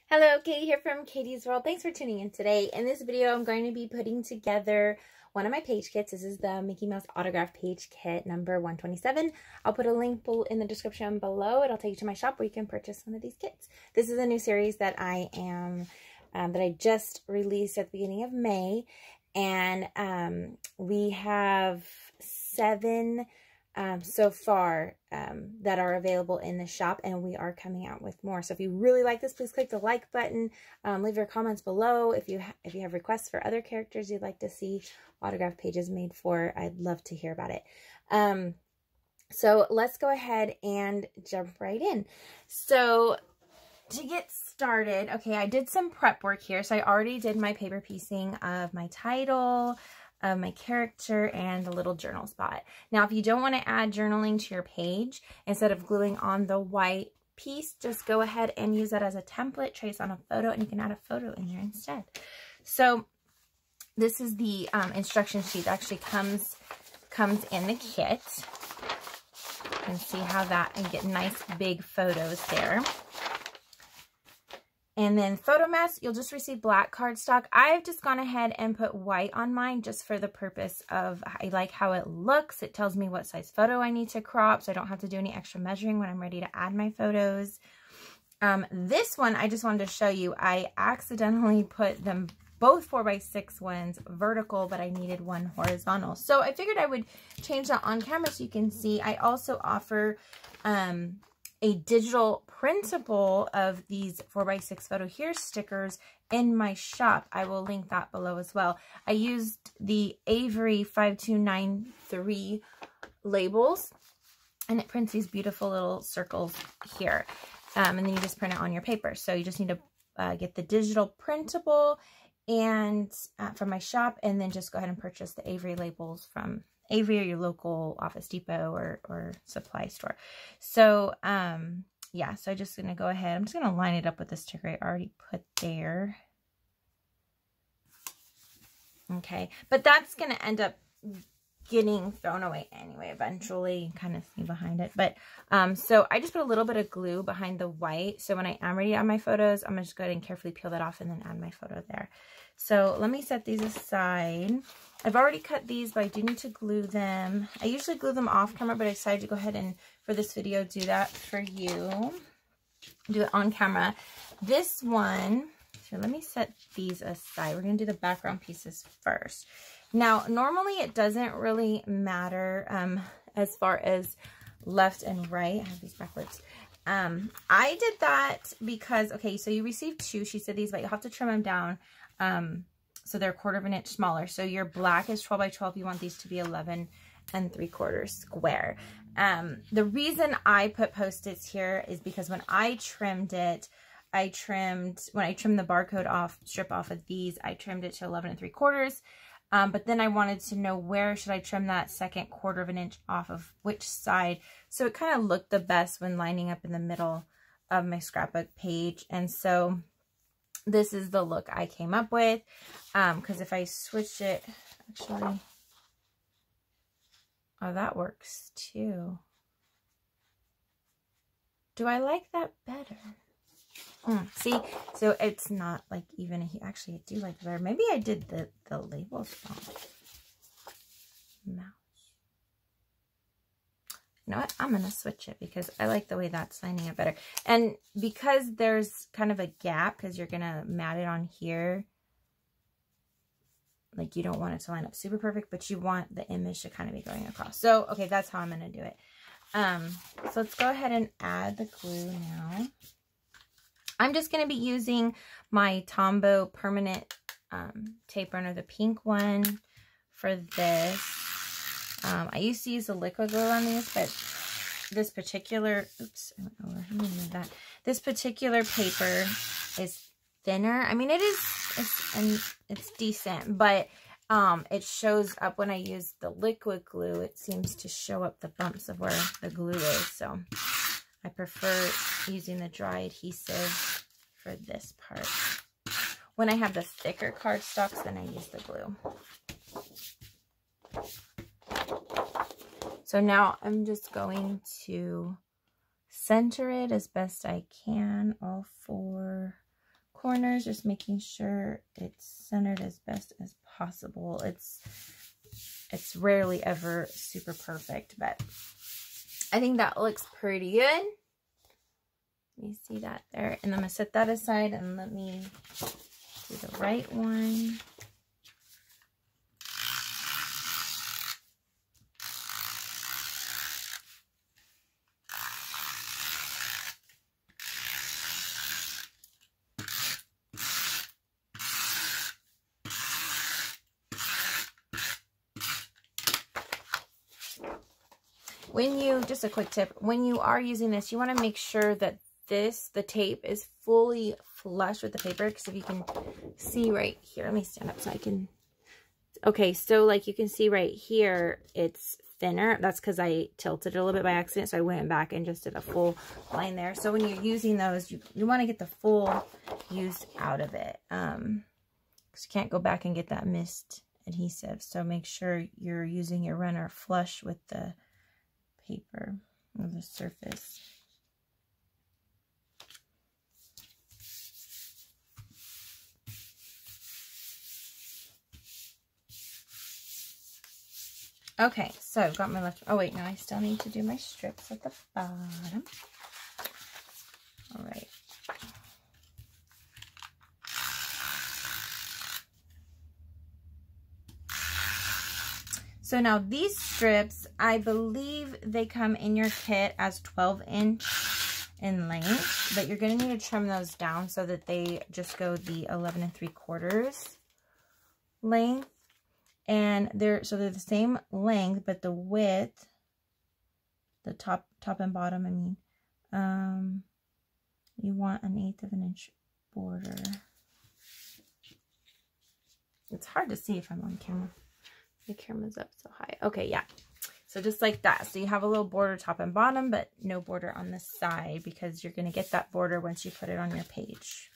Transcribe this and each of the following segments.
Hello, Katie here from Katie's World. Thanks for tuning in today. In this video, I'm going to be putting together one of my page kits. This is the Mickey Mouse Autograph Page Kit number 127. I'll put a link in the description below. It'll take you to my shop where you can purchase one of these kits. This is a new series that I just released at the beginning of May, and we have 7 so far that are available in the shop, and we are coming out with more. So if you really like this, please click the like button. Leave your comments below if you have requests for other characters you'd like to see autograph pages made for. I'd love to hear about it. So let's go ahead and jump right in. So to get started, okay, I did some prep work here. So I already did my paper piecing of my title, of my character, and the little journal spot. Now, if you don't want to add journaling to your page, instead of gluing on the white piece, just go ahead and use that as a template, trace on a photo, and you can add a photo in there instead. So this is the instruction sheet that actually comes in the kit. You can see how that, and get nice big photos there. And then photo mats, you'll just receive black cardstock. I've just gone ahead and put white on mine just for the purpose of, I like how it looks. It tells me what size photo I need to crop, so I don't have to do any extra measuring when I'm ready to add my photos. This one, I just wanted to show you, I accidentally put them both 4x6 ones vertical, but I needed one horizontal. So I figured I would change that on camera so you can see. I also offer a digital printable of these 4x6 photo here stickers in my shop. I will link that below as well. I used the Avery 5293 labels, and it prints these beautiful little circles here. And then you just print it on your paper. So you just need to get the digital printable and from my shop, and then just go ahead and purchase the Avery labels from Avery or your local Office Depot or supply store. So yeah, so I'm just gonna go ahead, I'm just gonna line it up with the sticker I already put there. Okay, but that's gonna end up getting thrown away anyway eventually. You kind of see behind it. But so I just put a little bit of glue behind the white, so when I am ready to add my photos, I'm gonna just go ahead and carefully peel that off and then add my photo there. So let me set these aside. I've already cut these, but I do need to glue them. I usually glue them off camera, but I decided to go ahead and, for this video, do that for you. Do it on camera. This one, so let me set these aside. We're going to do the background pieces first. Now, normally it doesn't really matter as far as left and right. I have these backwards. I did that because, okay, so you received 2 sheets of these, but you'll have to trim them down. So they're 1/4 inch smaller. So your black is 12 by 12. You want these to be 11 3/4 square. The reason I put Post-its here is because when I trimmed it, when I trimmed the barcode strip off of these, I trimmed it to 11 3/4. But then I wanted to know, where should I trim that second 1/4 inch off of which side? So it kind of looked the best when lining up in the middle of my scrapbook page. And so this is the look I came up with, because if I switch it, actually, oh, that works too. Do I like that better? See, so it's not like even, actually I do like it better. Maybe I did the labels wrong. Mouse. You know what? I'm going to switch it because I like the way that's lining up better. And because there's kind of a gap, because you're going to mat it on here, like you don't want it to line up super perfect, but you want the image to kind of be going across. So, okay, that's how I'm going to do it. So let's go ahead and add the glue now. I'm just going to be using my Tombow permanent tape runner, the pink one, for this. I used to use the liquid glue on these, but this particular, oops, I don't know where I'm going to move that. This particular paper is thinner. I mean, it's decent, but it shows up when I use the liquid glue. It seems to show up the bumps of where the glue is. So I prefer using the dry adhesive for this part. When I have the thicker cardstocks, then I use the glue. So now I'm just going to center it as best I can, all 4 corners, just making sure it's centered as best as possible. It's rarely ever super perfect, but I think that looks pretty good. Let me see that there. And I'm going to set that aside and let me do the right one. When you, just a quick tip, when you are using this, you want to make sure that the tape is fully flush with the paper, because if you can see right here, let me stand up so I can, okay, so like you can see right here, it's thinner. That's because I tilted it a little bit by accident, so I went back and just did a full line there. So when you're using those, you want to get the full use out of it, because you can't go back and get that mist adhesive. So make sure you're using your runner flush with the paper or the surface. Okay, so I've got my left. Oh wait, no, I still need to do my strips at the bottom. All right. So now these strips, I believe they come in your kit as 12" in length, but you're going to need to trim those down so that they just go the 11 3/4 length. And they're the same length, but the width, the top and bottom, I mean, you want 1/8 of an inch border. It's hard to see if I'm on camera. The camera's up so high. Okay, yeah. So just like that. So you have a little border top and bottom, but no border on the side, because you're going to get that border once you put it on your page.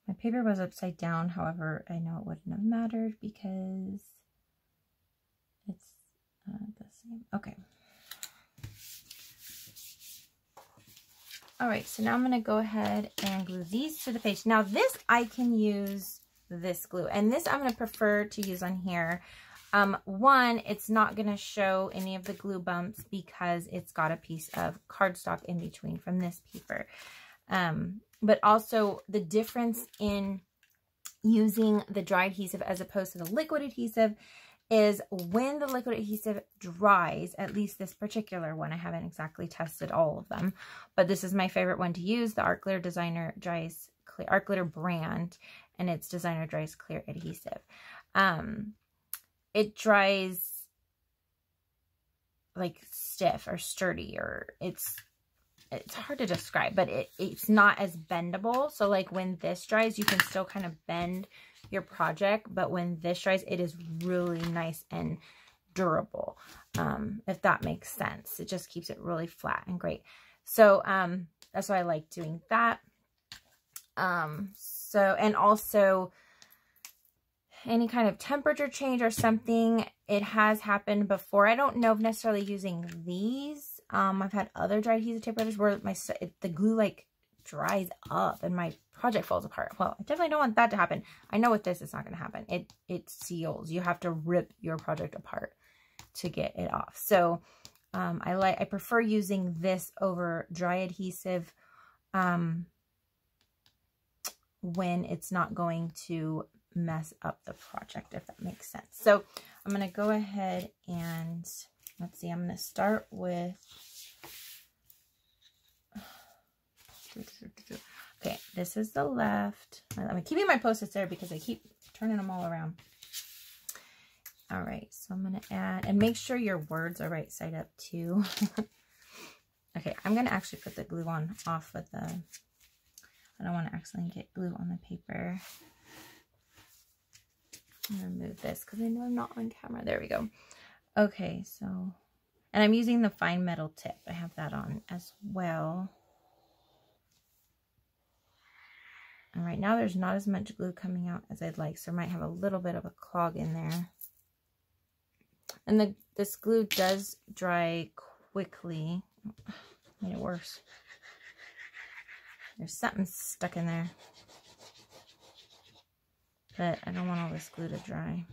My paper was upside down, however, I know it wouldn't have mattered because it's the same. Okay. All right, so now I'm going to go ahead and glue these to the page. Now this, I can use this glue, and this I'm going to prefer to use on here. One, it's not going to show any of the glue bumps because it's got a piece of cardstock in between from this paper. But also the difference in using the dry adhesive as opposed to the liquid adhesive is when the liquid adhesive dries, at least this particular one, I haven't exactly tested all of them, but this is my favorite one to use, the Art Glitter Designer Dries Clear, Art Glitter brand, and it's Designer Dries Clear Adhesive. It dries like stiff or sturdy, or it's hard to describe, but it's not as bendable. So like when this dries, you can still kind of bend your project, but when this dries, it is really nice and durable, if that makes sense. It just keeps it really flat and great. So that's why I like doing that. And also any kind of temperature change or something, it has happened before. I don't know if necessarily using these. I've had other dry adhesive tape writers where the glue like dries up and my project falls apart. Well, I definitely don't want that to happen. I know with this, it's not going to happen. It seals. You have to rip your project apart to get it off. So I prefer using this over dry adhesive when it's not going to mess up the project, if that makes sense. So I'm going to go ahead and let's see, I'm going to start with, okay, this is the left. I'm keeping my Post-its there because I keep turning them all around. All right, so I'm going to add, and make sure your words are right side up too. Okay, I'm going to actually put the glue on off with the, I don't want to accidentally get glue on the paper. I'm going to move this because I know I'm not on camera. There we go. Okay, so And I'm using the fine metal tip. I have that on as well. And right now there's not as much glue coming out as I'd like, so I might have a little bit of a clog in there. And this glue does dry quickly. Made it worse. There's something stuck in there. But I don't want all this glue to dry.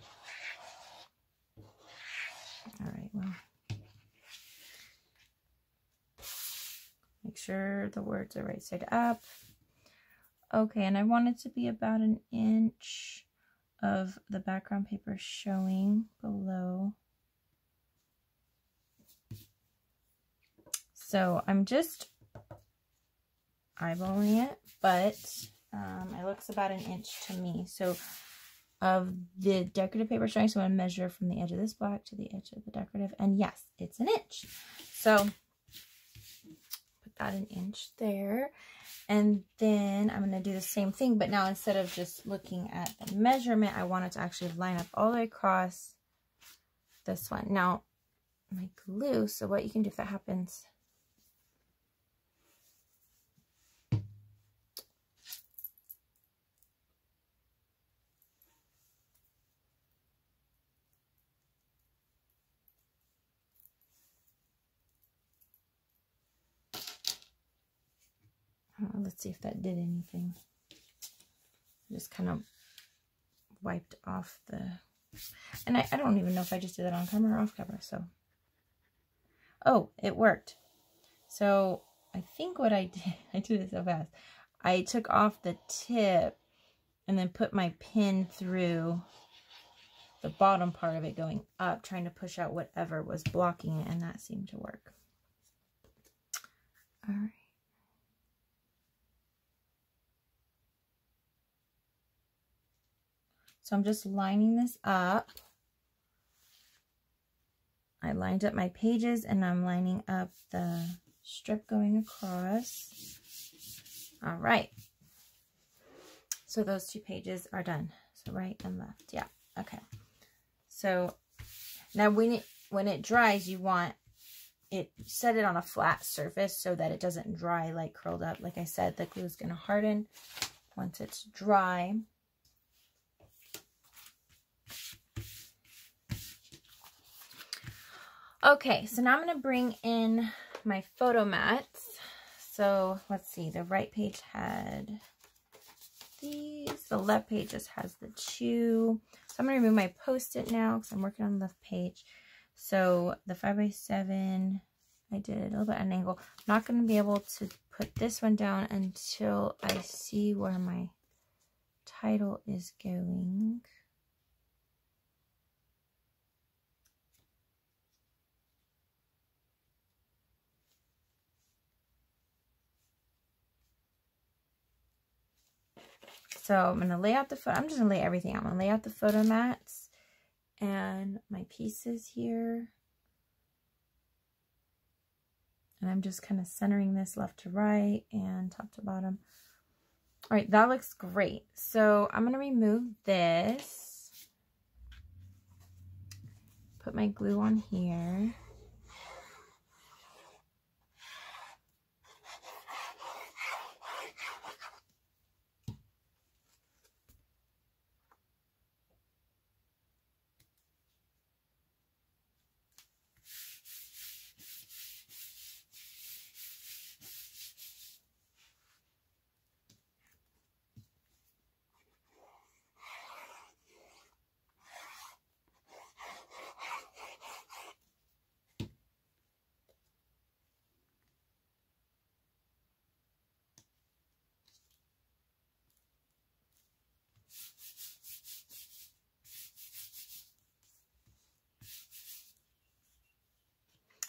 Alright, well. Make sure the words are right side up. Okay, and I want it to be about 1 inch of the background paper showing below. So I'm just eyeballing it, but it looks about 1 inch to me. So of the decorative paper showing, so I'm going to measure from the edge of this black to the edge of the decorative, and yes, it's 1 inch. So put that 1 inch there, and then I'm going to do the same thing, but now instead of just looking at the measurement, I want it to actually line up all the way across this one. Now, my glue, so what you can do if that happens, let's see if that did anything. Just kind of wiped off the, and I don't even know if I just did that on camera or off camera, so. Oh, it worked. So I think what I did, I did it so fast. I took off the tip and then put my pin through the bottom part of it going up, trying to push out whatever was blocking it, and that seemed to work. All right. So I'm just lining this up. I lined up my pages and I'm lining up the strip going across. All right. So those 2 pages are done. So right and left. Yeah. Okay. So now when it dries, you want it, set it on a flat surface so that it doesn't dry like curled up. Like I said, the glue is going to harden once it's dry. Okay, so now I'm going to bring in my photo mats. So let's see, the right page had these, the left page just has the 2. So I'm going to remove my post-it now because I'm working on the left page. So the 5x7, I did it a little bit at an angle. I'm not going to be able to put this one down until I see where my title is going. So I'm going to lay out I'm just going to lay everything out. I'm going to lay out the photo mats and my pieces here. And I'm just kind of centering this left to right and top to bottom. All right, that looks great. So I'm going to remove this. Put my glue on here.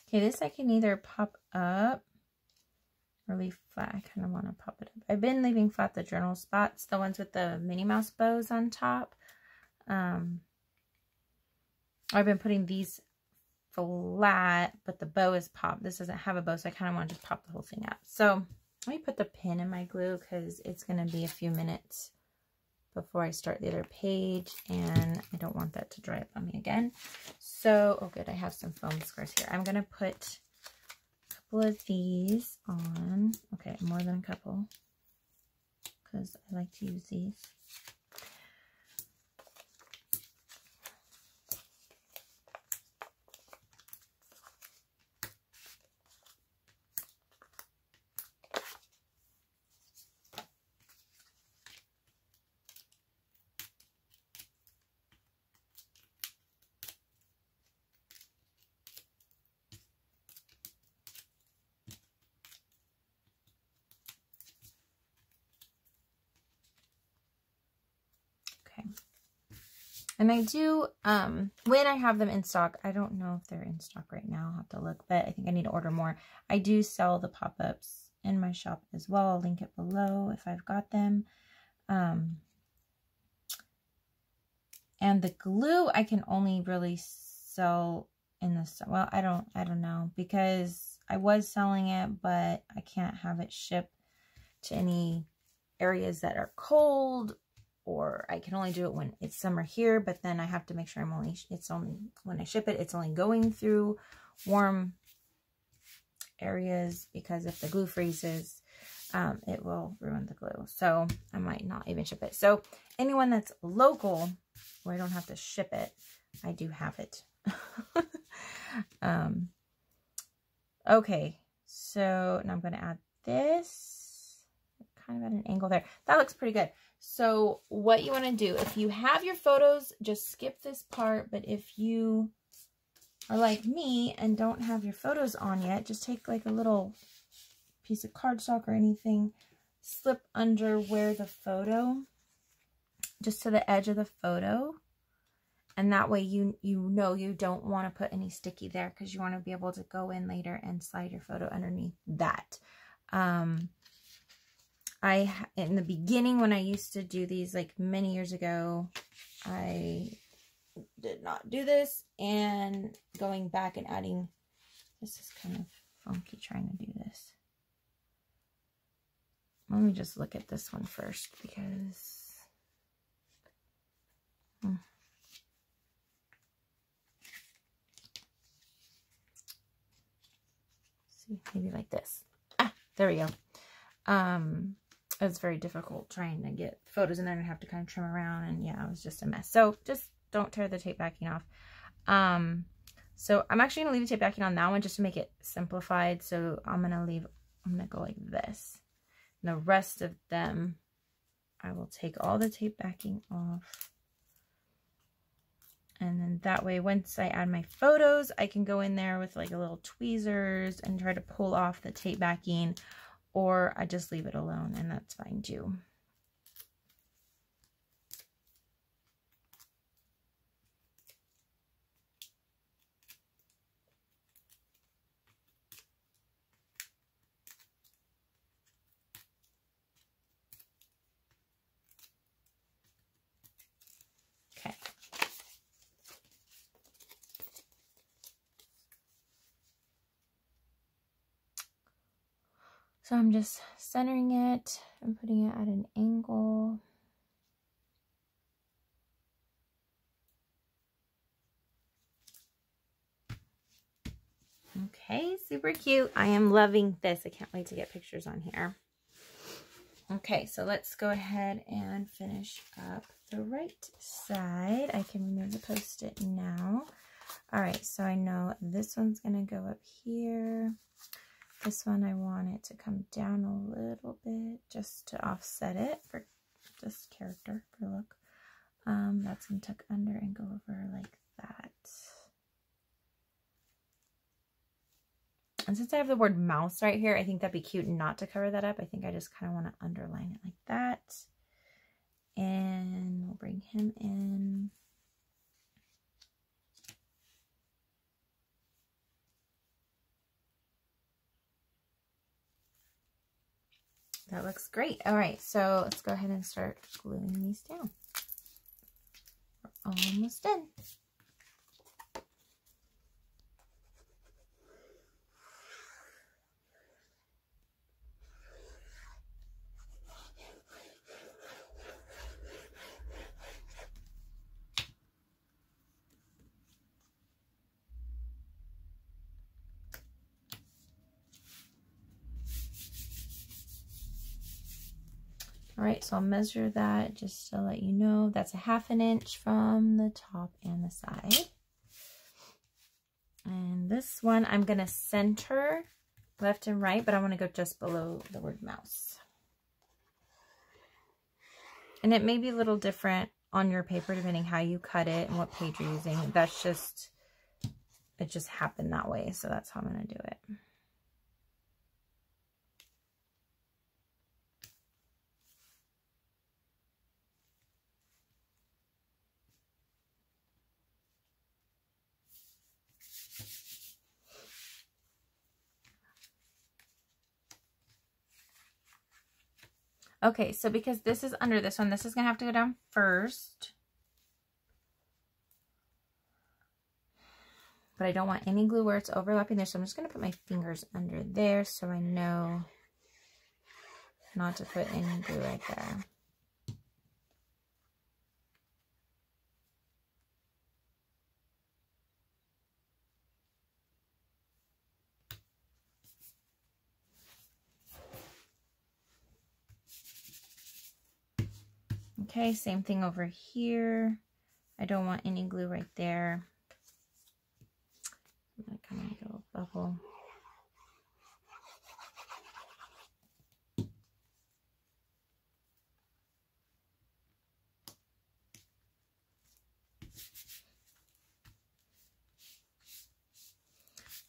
Okay, this I can either pop up or leave flat. I kind of want to pop it up. I've been leaving flat the journal spots, the ones with the Minnie Mouse bows on top. I've been putting these flat, but the bow is popped. This doesn't have a bow, so I kind of want to just pop the whole thing out. So let me put the pin in my glue because it's going to be a few minutes before I start the other page, and I don't want that to dry up on me again. So, oh good, I have some foam squares here. I'm going to put a couple of these on. Okay, more than a couple, because I like to use these. And I do, when I have them in stock, I don't know if they're in stock right now, I'll have to look, but I think I need to order more. I do sell the pop-ups in my shop as well. I'll link it below if I've got them. And the glue I can only really sell in the, well, I don't know, because I was selling it, but I can't have it shipped to any areas that are cold, or I can only do it when it's summer here, but then I have to make sure it's only, when I ship it, it's only going through warm areas, because if the glue freezes, it will ruin the glue. So I might not even ship it. So anyone that's local, where I don't have to ship it, I do have it. Okay, so now I'm going to add this kind of at an angle there. That looks pretty good. So what you want to do, if you have your photos, just skip this part. But if you are like me and don't have your photos on yet, just take like a little piece of cardstock or anything, slip under where the photo, just to the edge of the photo. And that way you know you don't want to put any sticky there, because you want to be able to go in later and slide your photo underneath that. In the beginning, when I used to do these like many years ago, I did not do this, and going back and adding, this is kind of funky trying to do this. Let me just look at this one first, because see, maybe like this. Ah, there we go. It's very difficult trying to get photos in there and have to kind of trim around, and yeah, it was just a mess. So just don't tear the tape backing off. So I'm actually going to leave the tape backing on that one just to make it simplified. So I'm going to go like this. And the rest of them, I will take all the tape backing off. And then that way, once I add my photos, I can go in there with like a little tweezers and try to pull off the tape backing, or I just leave it alone, and that's fine too. Okay. So I'm just centering it and putting it at an angle. Okay, super cute. I am loving this. I can't wait to get pictures on here. Okay, so let's go ahead and finish up the right side. I can remove the Post-it now. All right, so I know this one's going to go up here. This one, I want it to come down a little bit just to offset it for just character, for look. That's going to tuck under and go over like that. And since I have the word mouse right here, I think that'd be cute not to cover that up. I think I just kind of want to underline it like that. And we'll bring him in. That looks great. All right, so let's go ahead and start gluing these down. We're almost done. All right, so I'll measure that just to let you know. That's a 1/2 inch from the top and the side. And this one, I'm going to center left and right, but I want to go just below the word mouse. And it may be a little different on your paper depending how you cut it and what page you're using. That's just, it just happened that way, so that's how I'm going to do it. Okay, so because this is under this one, this is going to have to go down first. But I don't want any glue where it's overlapping there, so I'm just going to put my fingers under there so I know not to put any glue right there. Okay, same thing over here. I don't want any glue right there. I'm going to kind of make a little bubble.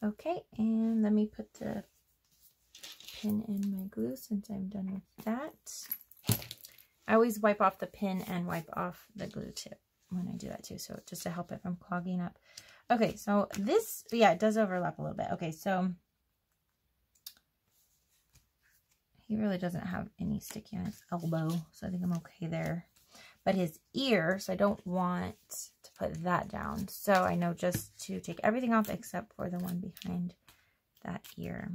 Okay, and let me put the pin in my glue since I'm done with that. I always wipe off the pin and wipe off the glue tip when I do that too, so just to help it from clogging up. Okay, so this, yeah, it does overlap a little bit. Okay, so he really doesn't have any sticky on his elbow, so I think I'm okay there. But his ear, so I don't want to put that down. So I know just to take everything off except for the one behind that ear.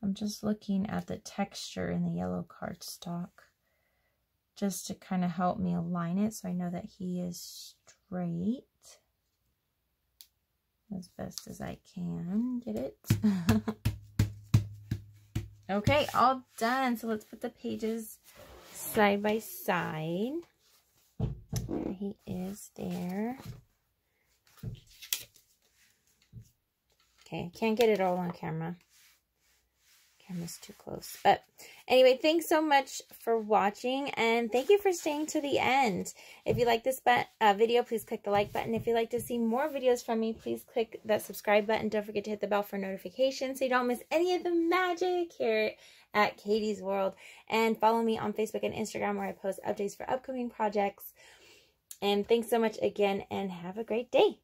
I'm just looking at the texture in the yellow cardstock just to kind of help me align it so I know that he is straight as best as I can get it. Okay, all done. So let's put the pages side by side. There he is there. Okay, I can't get it all on camera. Camera's too close. But anyway, thanks so much for watching, and thank you for staying to the end. If you like this video, please click the like button. If you'd like to see more videos from me, please click that subscribe button. Don't forget to hit the bell for notifications so you don't miss any of the magic here at Katie's World. And follow me on Facebook and Instagram where I post updates for upcoming projects. And thanks so much again, and have a great day.